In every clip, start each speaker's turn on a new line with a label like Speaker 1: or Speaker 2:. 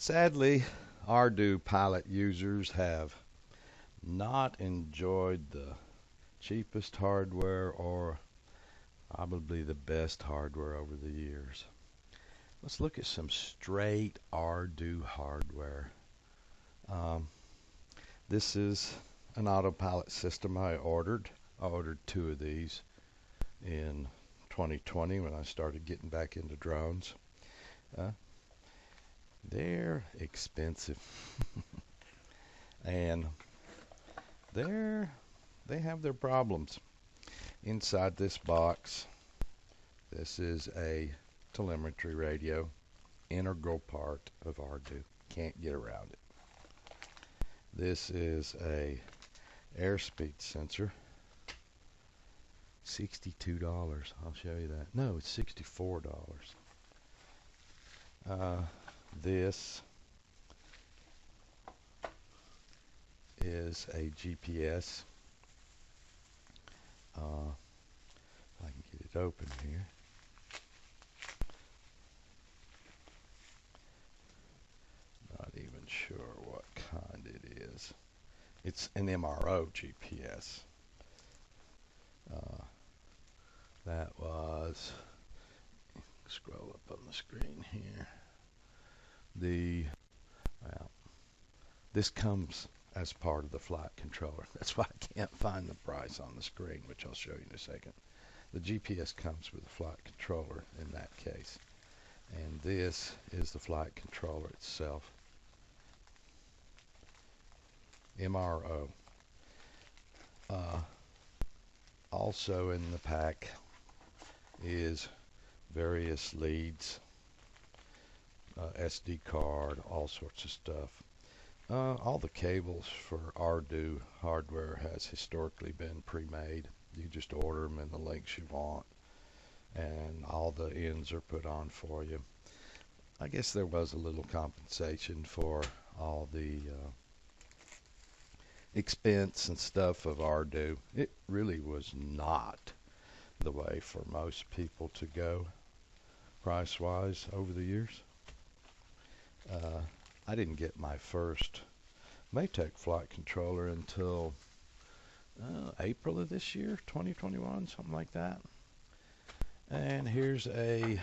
Speaker 1: Sadly, Ardupilot users have not enjoyed the cheapest hardware or probably the best hardware over the years. Let's look at some straight Ardu hardware. This is an autopilot system I ordered. I ordered two of these in 2020 when I started getting back into drones. They're expensive and they have their problems. Inside this box, this is a telemetry radio, integral part of Ardu. Can't get around it. This is a airspeed sensor. $62. I'll show you that. No, it's $64. This is a GPS. If I can get it open here. Not even sure what kind it is. It's an MRO GPS. That was, scroll up on the screen here. This comes as part of the flight controller. That's why I can't find the price on the screen, which I'll show you in a second. The GPS comes with the flight controller in that case. And this is the flight controller itself. MRO. Also in the pack is various leads, SD card, all sorts of stuff. All the cables for Ardu hardware has historically been pre-made. You just order them in the lengths you want, and all the ends are put on for you. I guess there was a little compensation for all the expense and stuff of Ardu. It really was not the way for most people to go price-wise over the years. I didn't get my first Maytech flight controller until April of this year, 2021, something like that. And here's a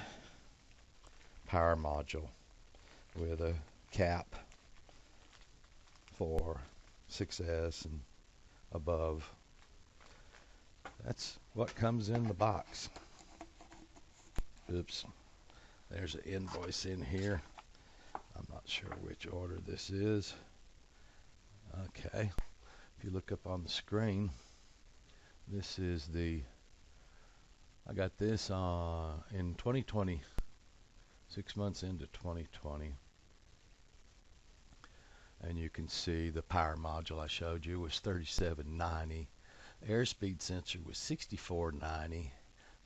Speaker 1: power module with a cap for 6S and above. That's what comes in the box. Oops. There's an invoice in here. I'm not sure which order this is. Okay. If you look up on the screen, this is I got this in 2020, 6 months into 2020. And you can see the power module I showed you was $37.90. Airspeed sensor was $64.90.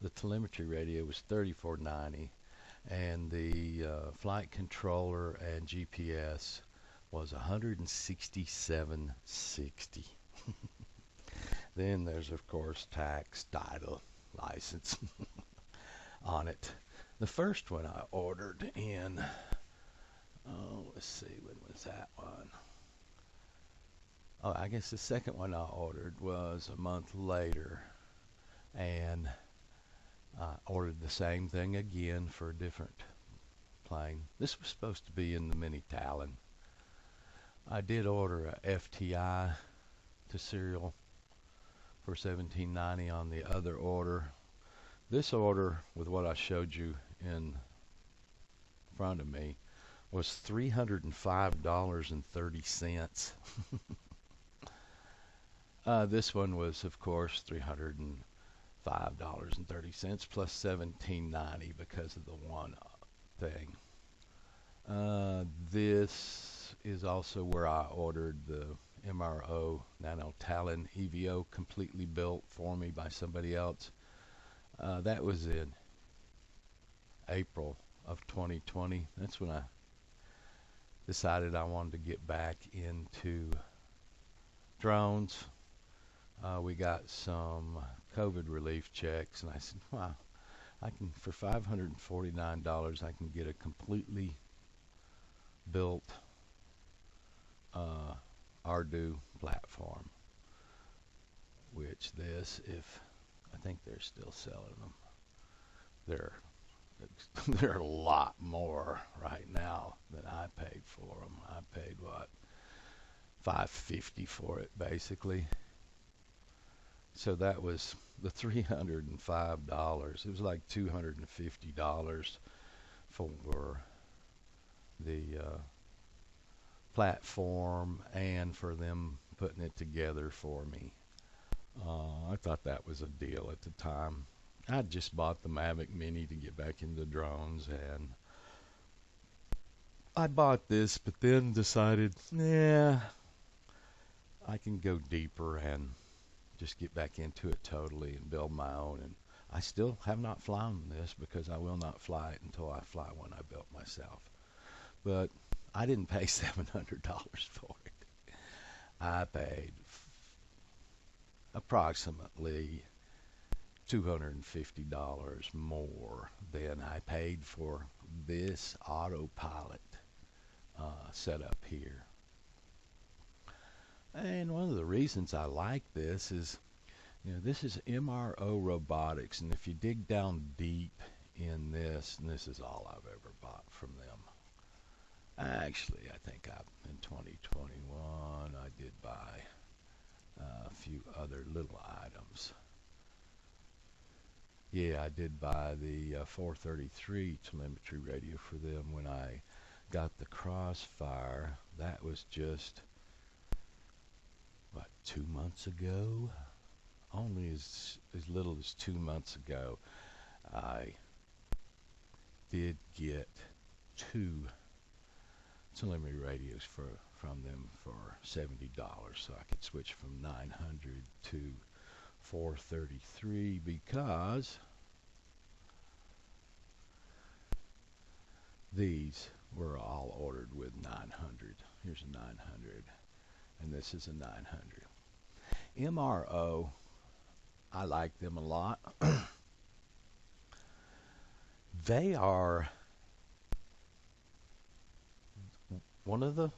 Speaker 1: The telemetry radio was $34.90. And the flight controller and GPS was $167.60. Then there's of course tax, title, license on it. The first one I ordered in, let's see, when was that one? I guess the second one I ordered was a month later, and I ordered the same thing again for a different plane. This was supposed to be in the Mini Talon. I did order a FTI to serial for $17.90 on the other order. This order, with what I showed you in front of me, was $305.30. This one was, of course, $305.30 plus $17.90 because of the one thing. This is also where I ordered the MRO Nano Talon EVO completely built for me by somebody else. That was in April of 2020. That's when I decided I wanted to get back into drones. We got some COVID relief checks, and I said, wow, I can, for $549, I can get a completely built Ardupilot platform, which I think they're still selling them. They're a lot more right now than I paid for them. I paid what, $550 for it basically. So that was the $305. It was like $250 for the platform and for them putting it together for me. I thought that was a deal at the time. I just bought the Mavic Mini to get back into drones, and I bought this, but then decided, yeah, I can go deeper and just get back into it totally and build my own. And I still have not flown this because I will not fly it until I fly one I built myself. But I didn't pay $700 for it. I paid approximately $250 more than I paid for this autopilot setup here. And one of the reasons I like this is, this is MRO Robotics, and if you dig down deep in this, and this is all I've ever bought from them. Actually, I think in 2021 I did buy a few other little items. Yeah, I did buy the 433 telemetry radio for them when I got the Crossfire. That was just, 2 months ago? Only as little as 2 months ago, I did get 2 telemetry radios from them for $70, so I could switch from 900 to 433 because these were all ordered with 900. Here's a 900, and this is a 900. MRO, I like them a lot. They are one of the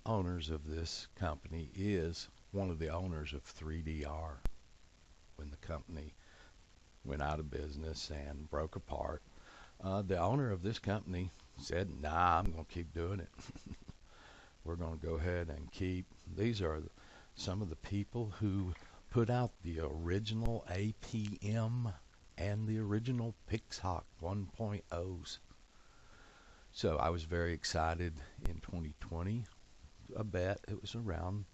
Speaker 1: owners of this company is one of the owners of 3DR. When the company went out of business and broke apart, the owner of this company said, nah, I'm going to keep doing it. We're going to go ahead and keep. These are some of the people who put out the original APM and the original Pixhawk 1.0s. So I was very excited in 2020. I bet it was around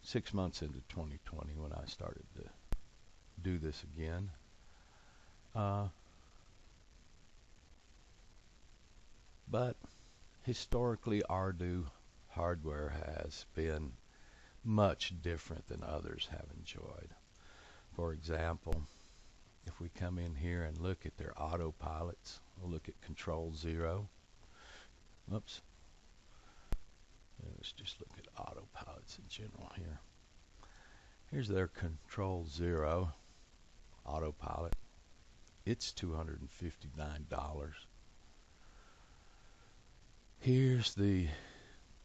Speaker 1: 6 months into 2020 when I started to do this again. But historically, Ardu hardware has been much different than others have enjoyed. For example, if we come in here and look at their autopilots, we'll look at Control 0. Oops. Let's just look at autopilots in general here. Here's their Control 0 autopilot. It's $259. Here's the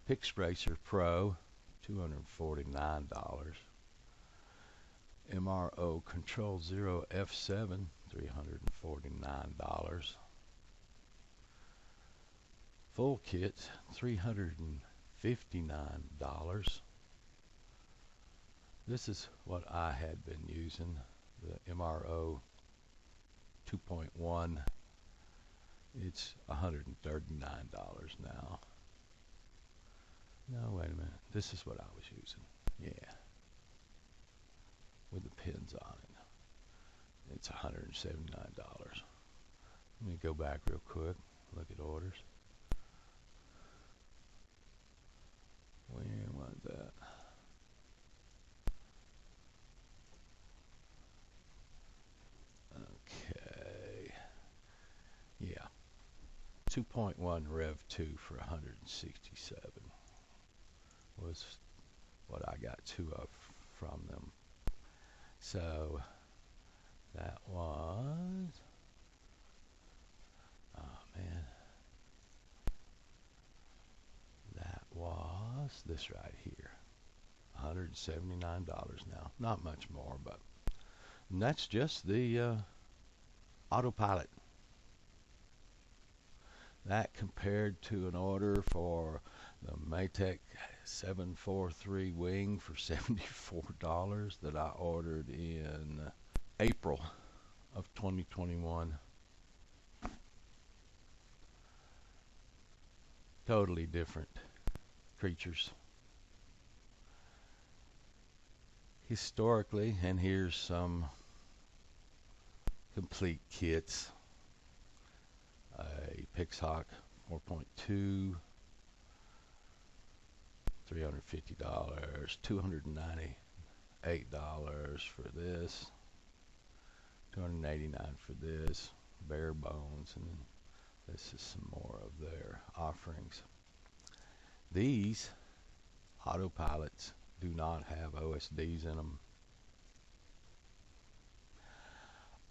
Speaker 1: PixRacer Pro, $249. MRO Control 0 F7, $349. Full kit, $359. This is what I had been using, the MRO 2.1. It's $139 now. No, wait a minute. This is what I was using. Yeah. With the pins on it. It's $179. Let me go back real quick. Look at orders. Where was that? Okay. Yeah. 2.1 Rev 2 for 167 was what I got 2 of from them. So that was, oh man, plus this right here. $179 now. Not much more, but and that's just the Autopilot. That compared to an order for the Maytech 743 wing for $74 that I ordered in April of 2021. Totally different creatures. Historically, and here's some complete kits. A Pixhawk 4.2, $350, $298 for this, $289 for this, bare bones, and this is some more of their offerings. These Autopilots do not have OSDs in them.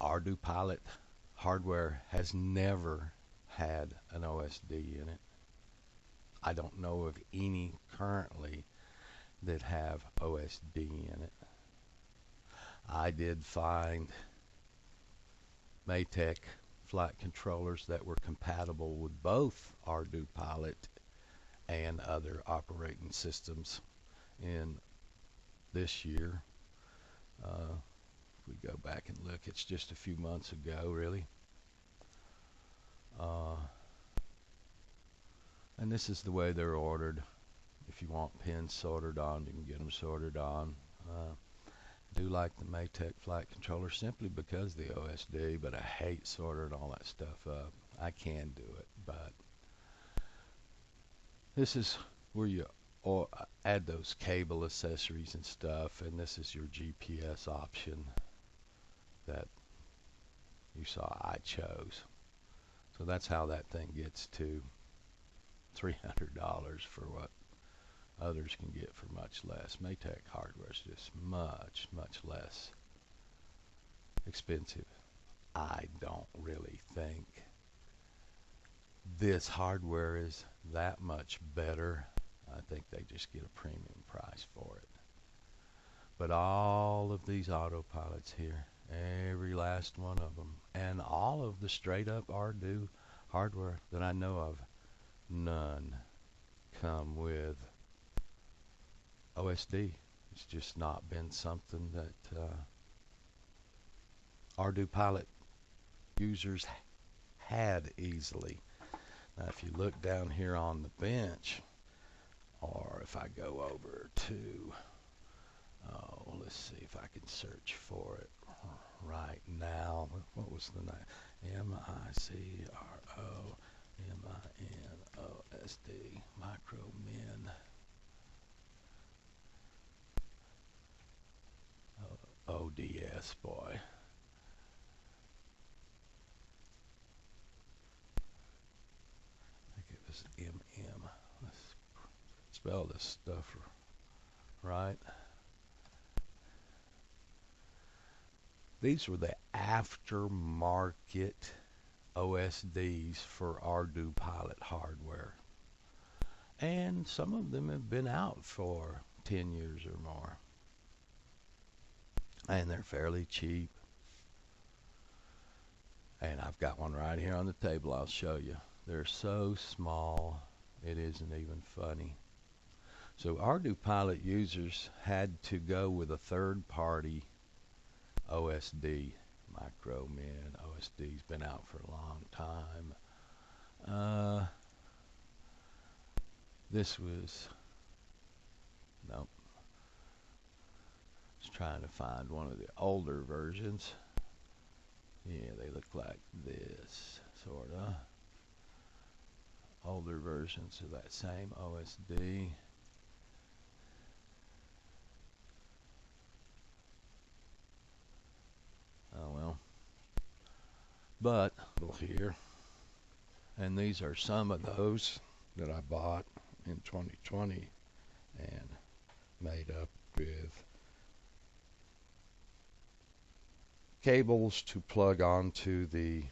Speaker 1: Ardupilot hardware has never had an OSD in it. I don't know of any currently that have OSD in it. I did find Maytech flight controllers that were compatible with both Ardupilot and other operating systems in this year. If we go back and look, it's just a few months ago, really. And this is the way they're ordered. If you want pins soldered on, you can get them soldered on. I do like the Maytech flight controller simply because of the OSD, but I hate soldering all that stuff up. I can do it, but this is where you add those cable accessories and stuff, and this is your GPS option that you saw I chose. So that's how that thing gets to $300 for what others can get for much less. Maytech hardware is just much, much less expensive. I don't really think this hardware is that much better. I think they just get a premium price for it. But all of these Autopilots here, every last one of them, and all of the straight up Ardu hardware that I know of, none come with OSD. It's just not been something that Ardupilot users had easily. Now if you look down here on the bench, or if I go over to, let's see if I can search for it right now. What was the name? MICROMINOSD, MicroMin. ODS, boy. I think it was MM. Let's spell this stuff right. These were the aftermarket OSDs for Ardupilot hardware. And some of them have been out for 10 years or more. And they're fairly cheap. And I've got one right here on the table I'll show you. They're so small, it isn't even funny. So Ardupilot users had to go with a third-party OSD. MicroMin OSD's been out for a long time. This was, nope. Just trying to find one of the older versions. Yeah, they look like this, sorta. Older versions of that same OSD. Oh well. But here, and these are some of those that I bought in 2020 and made up with cables to plug onto the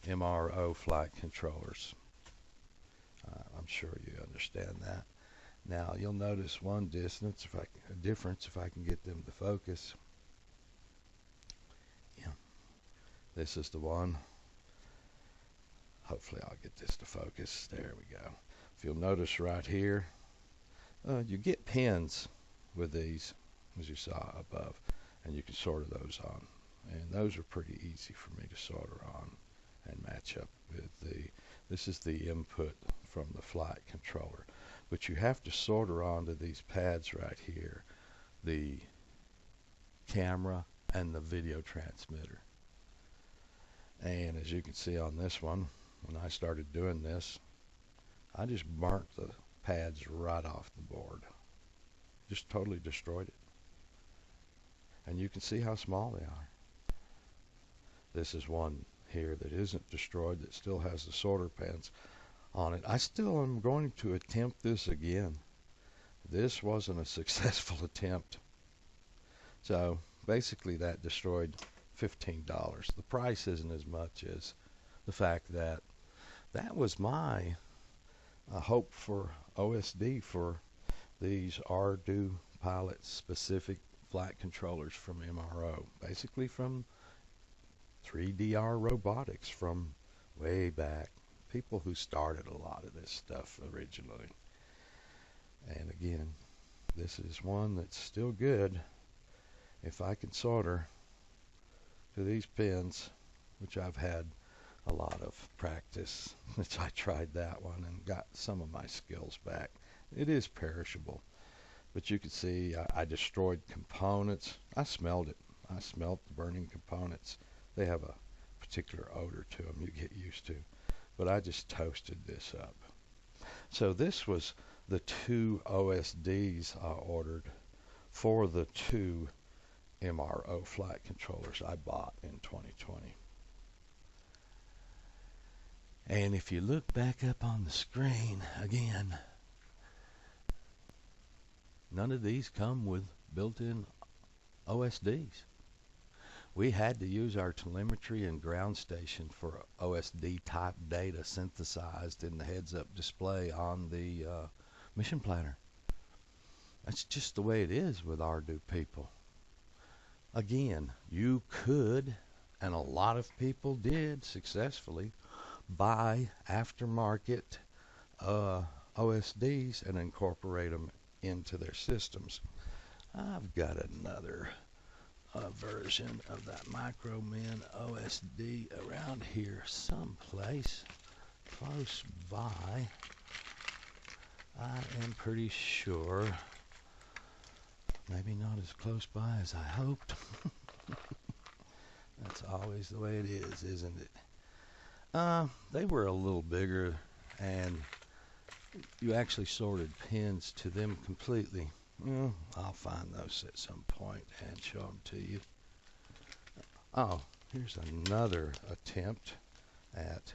Speaker 1: MRO flight controllers. I'm sure you understand that. Now you'll notice one difference if I can get them to focus. Yeah, this is the one. Hopefully I'll get this to focus. There we go. If you'll notice right here, you get pins with these, as you saw above, and you can solder those on. And those are pretty easy for me to solder on and match up with this is the input from the flight controller. But you have to solder onto these pads right here, the camera and the video transmitter. And as you can see on this one, when I started doing this, I just burnt the pads right off the board. Just totally destroyed it. And you can see how small they are. This is one here that isn't destroyed, that still has the solder pads on it. I still am going to attempt this again. This wasn't a successful attempt. So basically that destroyed $15. The price isn't as much as the fact that that was my hope for OSD for these Ardupilot specific flight controllers from MRO, basically from 3DR Robotics from way back, people who started a lot of this stuff originally. And again, this is one that's still good. If I can solder to these pins, which I've had a lot of practice, which I tried that one and got some of my skills back. It is perishable, but you can see I destroyed components. I smelled it. I smelled the burning components. They have a particular odor to them you get used to, but I just toasted this up. So this was the two OSDs I ordered for the two MRO flight controllers I bought in 2020. And if you look back up on the screen again, none of these come with built-in OSDs. We had to use our telemetry and ground station for OSD type data synthesized in the heads-up display on the mission planner. That's just the way it is with Ardu people. Again, you could, and a lot of people did successfully, buy aftermarket OSDs and incorporate them into their systems. I've got another version of that Micromin OSD around here someplace close by. I am pretty sure. Maybe not as close by as I hoped. That's always the way it is, isn't it? They were a little bigger, and you actually soldered pins to them completely. I'll find those at some point and show them to you. Oh, here's another attempt at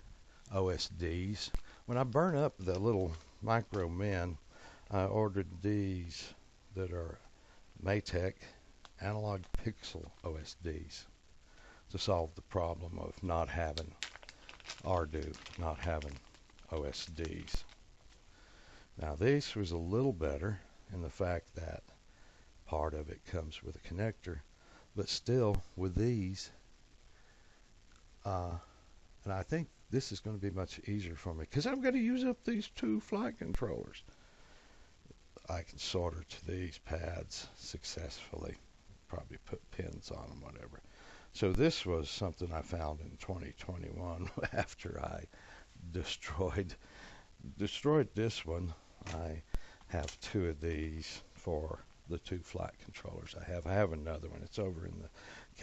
Speaker 1: OSDs. When I burn up the little Micromin, I ordered these that are Maytech analog pixel OSDs to solve the problem of not having Ardu, not having OSDs. Now this was a little better in the fact that part of it comes with a connector, but still with these, and I think this is going to be much easier for me because I'm going to use up these two flight controllers. I can solder to these pads successfully, probably put pins on them, whatever. So this was something I found in 2021 after I destroyed this one. I have two of these for the two flight controllers I have another one. It's over in the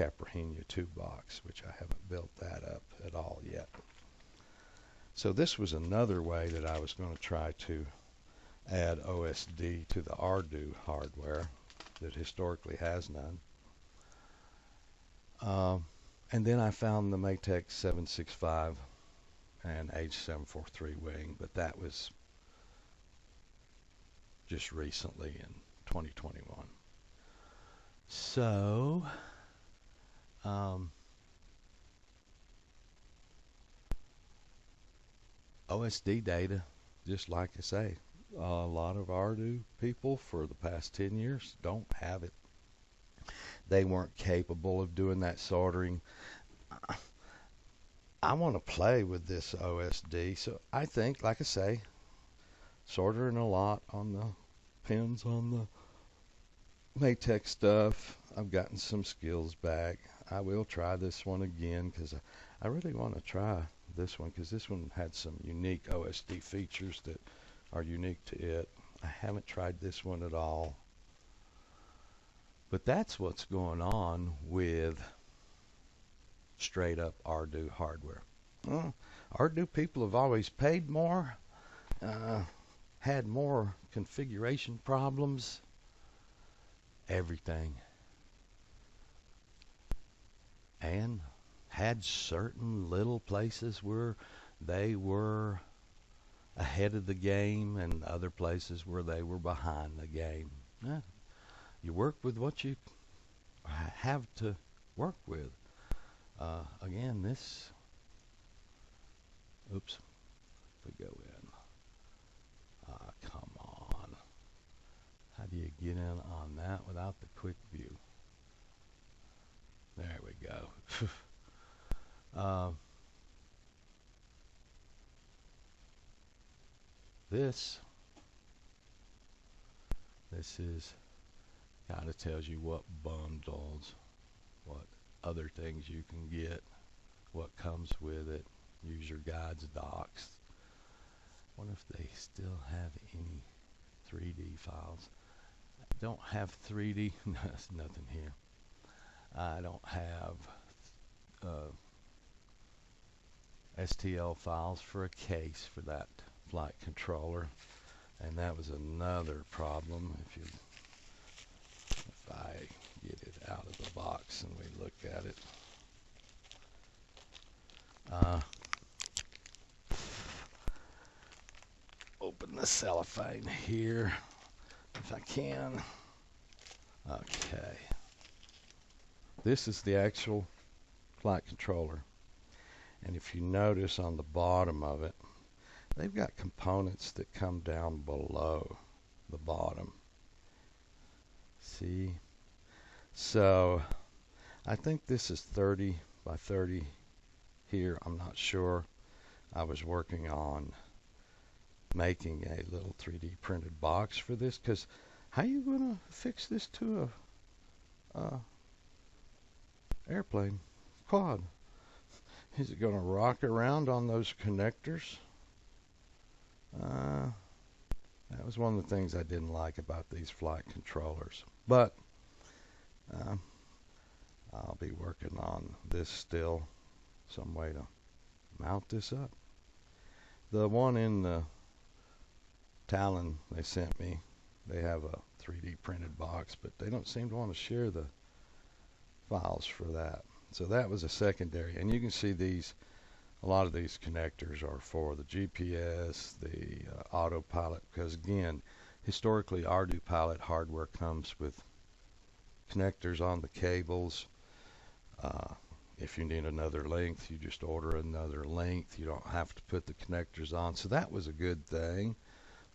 Speaker 1: Caprahenia 2 box, which I haven't built that up at all yet. So this was another way that I was going to try to add OSD to the Ardu hardware that historically has none. And then I found the Maytech 765 and H743 wing, but that was just recently in 2021. So OSD data, just like I say, A lot of Ardu people for the past 10 years don't have it. They weren't capable of doing that soldering. I want to play with this OSD, so I think, like I say, soldering a lot on the pins on the Maytech stuff. I've gotten some skills back. I will try this one again because I really want to try this one because this one had some unique OSD features that are unique to it. I haven't tried this one at all. But that's what's going on with straight up Ardu hardware. Ardu people have always paid more, had more configuration problems, everything, and had certain little places where they were ahead of the game and other places where they were behind the game. You work with what you have to work with. Again, this, oops, if we go in, come on. How do you get in on that without the quick view? There we go. This is kind of tells you what bundles, what other things you can get, what comes with it, user guides, docs. I wonder if they still have any 3D files. I don't have 3D, no, there's nothing here. I don't have STL files for a case for that flight controller, and that was another problem. If I get it out of the box and we look at it, open the cellophane here if I can. Okay, this is the actual flight controller, and if you notice on the bottom of it, they've got components that come down below the bottom. See? So I think this is 30 by 30 here. I'm not sure. I was working on making a little 3D printed box for this, because how are you going to fix this to a airplane quad? Is it going to rock around on those connectors? That was one of the things I didn't like about these flight controllers. But I'll be working on this still, some way to mount this up. The one in the Talon they sent me, they have a 3D printed box, but they don't seem to want to share the files for that. So that was a secondary. And you can see these, a lot of these connectors are for the GPS, the Autopilot, because again, historically Ardupilot hardware comes with connectors on the cables. If you need another length, you just order another length. You don't have to put the connectors on. So that was a good thing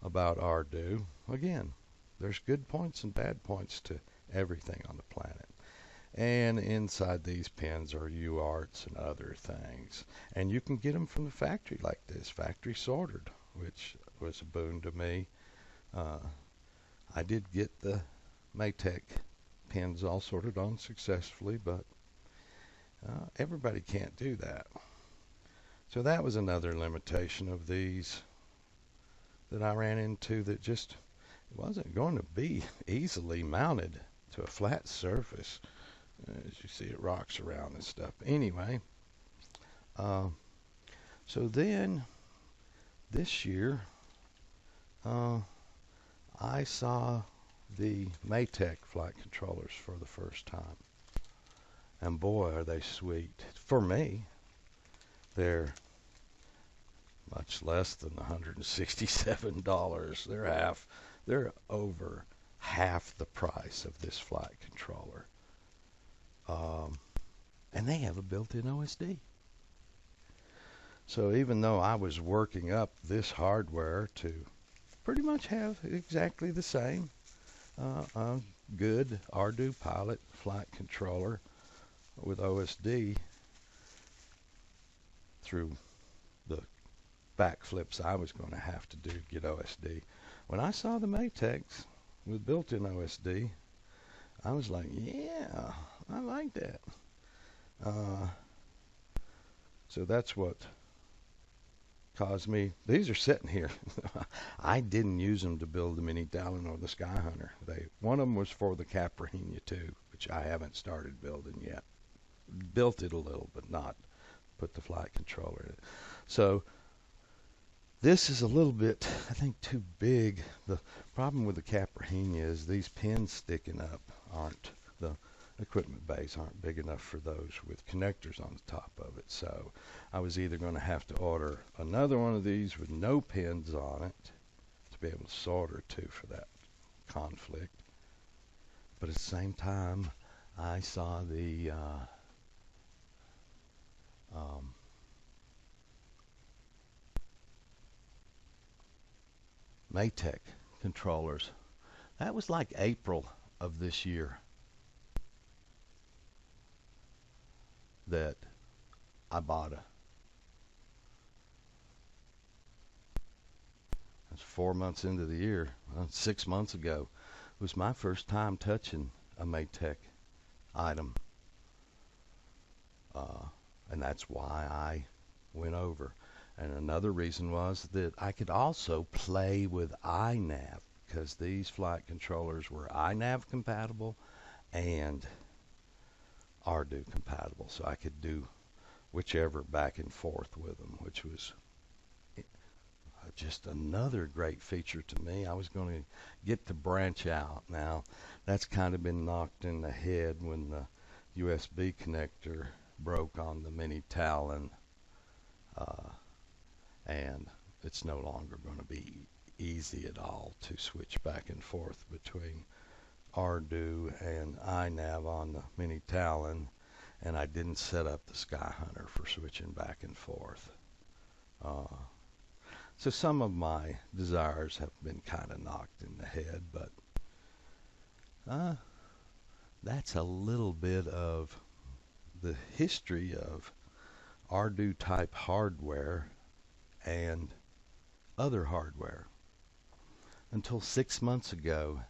Speaker 1: about Ardu. Again, there's good points and bad points to everything on the planet. And inside these pins are UARTs and other things. And you can get them from the factory like this, factory sorted, which was a boon to me. I did get the Maytech pins all sorted on successfully, but everybody can't do that. So that was another limitation of these that I ran into, that just wasn't going to be easily mounted to a flat surface. As you see, it rocks around and stuff. Anyway, so then this year I saw the Maytech flight controllers for the first time, and boy are they sweet. For me, they're much less than $167. They're over half the price of this flight controller. And they have a built-in OSD. So even though I was working up this hardware to pretty much have exactly the same good Ardupilot flight controller with OSD through the backflips I was going to have to do to get OSD. When I saw the Maytechs with built-in OSD, I was like, yeah, I like that. So that's what caused me. These are sitting here. I didn't use them to build the Mini Talon or the Sky Hunter. One of them was for the Caprahenia too, which I haven't started building yet. Built it a little, but not put the flight controller in it. So this is a little bit, I think, too big. The problem with the Caprahenia is these pins sticking up aren't, the equipment bays aren't big enough for those with connectors on the top of it. So I was either going to have to order another one of these with no pins on it to be able to solder to for that conflict. But at the same time, I saw the Maytech controllers. That was like April of this year that I bought That's 4 months into the year. 6 months ago was my first time touching a Maytech item. And that's why I went over. And another reason was that I could also play with iNav, because these flight controllers were iNav compatible and Ardu compatible. So I could do whichever back and forth with them, which was just another great feature to me. I was going to get to branch out. Now, that's kind of been knocked in the head when the USB connector broke on the Mini Talon, and it's no longer going to be easy at all to switch back and forth between Ardu and iNav on the Mini Talon, and I didn't set up the Sky Hunter for switching back and forth. So some of my desires have been kind of knocked in the head, but that's a little bit of the history of Ardu type hardware and other hardware. Until 6 months ago,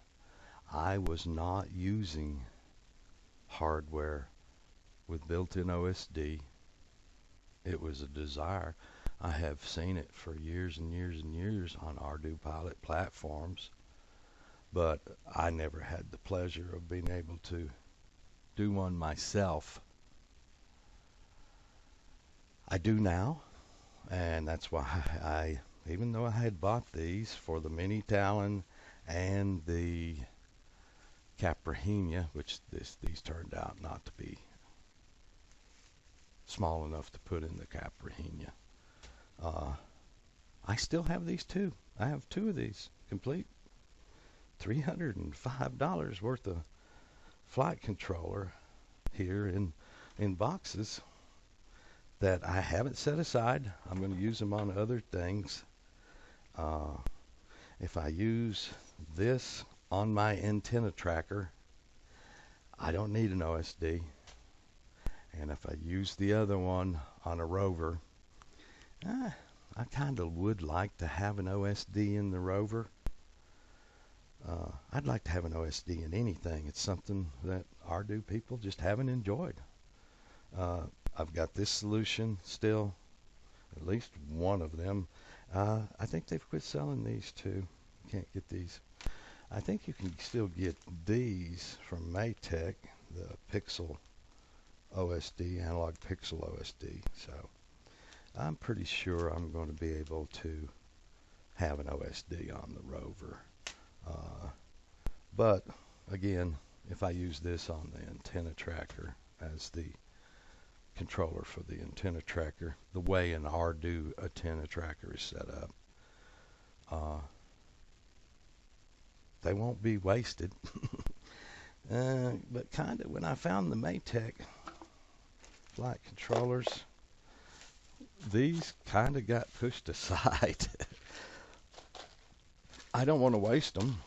Speaker 1: I was not using hardware with built-in OSD. It was a desire. I have seen it for years and years and years on Ardupilot platforms, but I never had the pleasure of being able to do one myself. I do now, and that's why I, even though I had bought these for the Mini Talon and the Caprahenia, which these turned out not to be small enough to put in the Caprahenia, I still have these two. I have two of these complete. $305 worth of flight controller here in boxes that I haven't set aside. I'm going to use them on other things. If I use this on my antenna tracker, I don't need an OSD. And if I use the other one on a Rover, I kind of would like to have an OSD in the Rover. I'd like to have an OSD in anything. It's something that Ardu people just haven't enjoyed. I've got this solution still, at least one of them. I think they've quit selling these too. Can't get these. I think you can still get these from Maytech, the Pixel OSD, analog Pixel OSD. So I'm pretty sure I'm going to be able to have an OSD on the Rover. But again, if I use this on the antenna tracker as the controller for the antenna tracker, the way an Ardu antenna tracker is set up, they won't be wasted. But kind of when I found the Maytech flight controllers, these kind of got pushed aside. I don't want to waste them.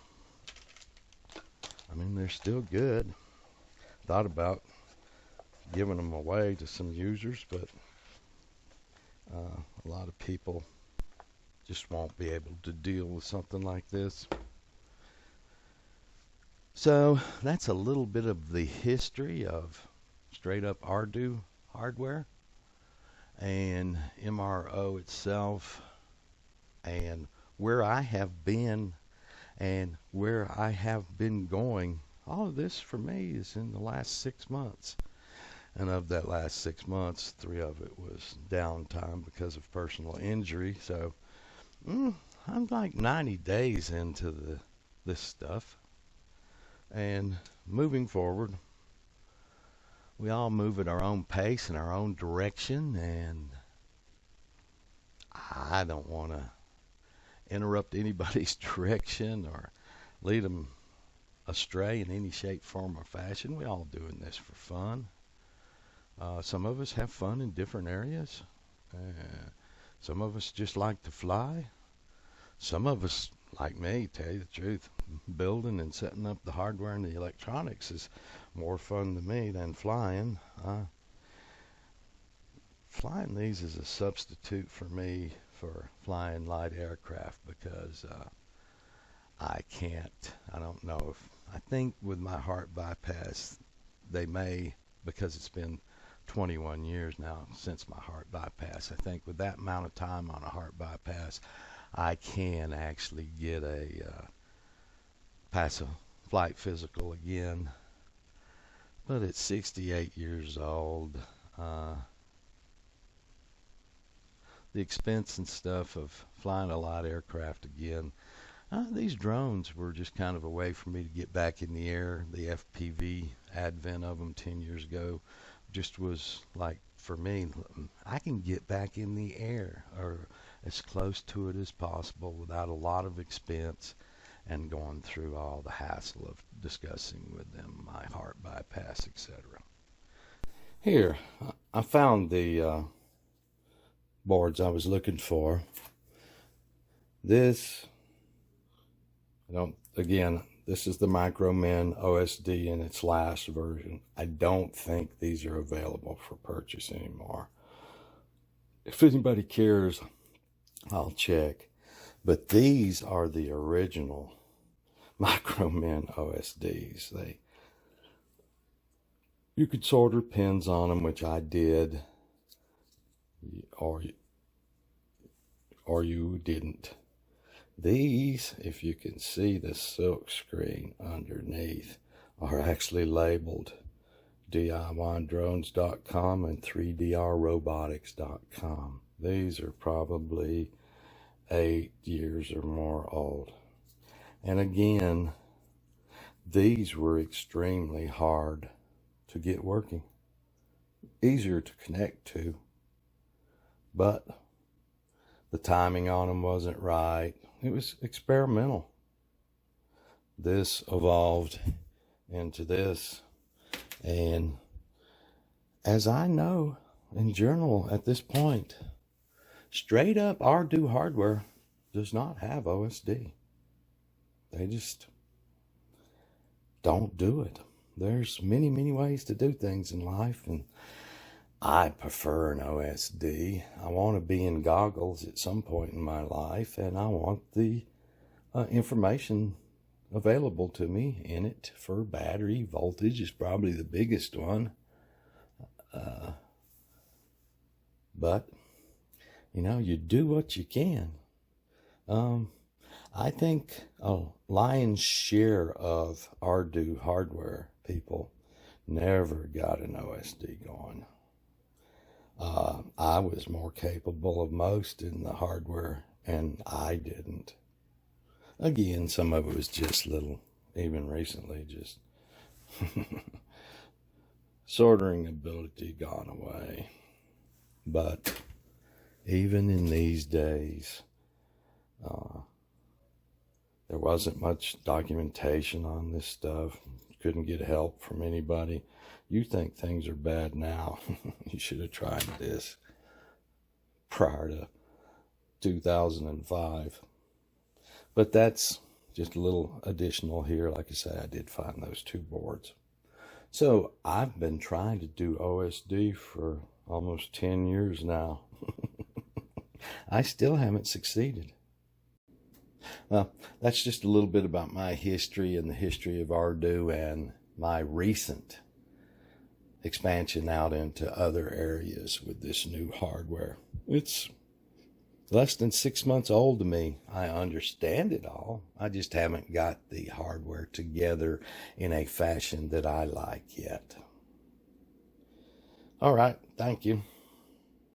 Speaker 1: I mean, they're still good. Thought about giving them away to some users, but a lot of people just won't be able to deal with something like this. So that's a little bit of the history of straight up Ardu hardware and MRO itself, and where I have been and where I have been going. All of this for me is in the last 6 months. And of that last 6 months, 3 of it was downtime because of personal injury. So I'm like 90 days into this stuff. And moving forward, we all move at our own pace in our own direction, and I don't want to interrupt anybody's direction or lead them astray in any shape, form, or fashion. We all doing this for fun. Some of us have fun in different areas. Some of us just like to fly. Some of us, like me, tell you the truth, building and setting up the hardware and the electronics is more fun to me than flying. Flying these is a substitute for me for flying light aircraft because I don't know I think with my heart bypass, they may, because it's been 21 years now since my heart bypass, I think with that amount of time on a heart bypass, I can actually get pass a flight physical again. But at 68 years old, the expense and stuff of flying a light aircraft again, these drones were just kind of a way for me to get back in the air. The FPV advent of them 10 years ago just was like, for me, I can get back in the air or as close to it as possible without a lot of expense and going through all the hassle of discussing with them my heart bypass, etc. Here, I found the boards I was looking for. This, this is the Micromin OSD in its last version. I don't think these are available for purchase anymore. If anybody cares, I'll check. But these are the original Micromin OSDs. You could solder pins on them, which I did, or you didn't. These, if you can see the silk screen underneath, are actually labeled DIYdrones.com and 3drrobotics.com. These are probably 8 years or more old. And again, these were extremely hard to get working. Easier to connect to, but the timing on them wasn't right. It was experimental. This evolved into this. And as I know, in general, at this point, straight up Ardu hardware does not have OSD. They just don't do it. There's many, many ways to do things in life, and I prefer an OSD. I want to be in goggles at some point in my life, and I want the information available to me in it for battery. Voltage is probably the biggest one. But, you do what you can. I think a lion's share of Ardu hardware people never got an OSD going. I was more capable of most in the hardware, and I didn't. Again, some of it was just little, even recently, just soldering ability gone away. But even in these days, there wasn't much documentation on this stuff. Couldn't get help from anybody. You think things are bad now. You should have tried this prior to 2005. But that's just a little additional here. Like I say, I did find those 2 boards. So I've been trying to do OSD for almost 10 years now. I still haven't succeeded. Well, that's just a little bit about my history and the history of Ardu and my recent expansion out into other areas with this new hardware. It's less than 6 months old to me. I understand it all. I just haven't got the hardware together in a fashion that I like yet. All right. Thank you.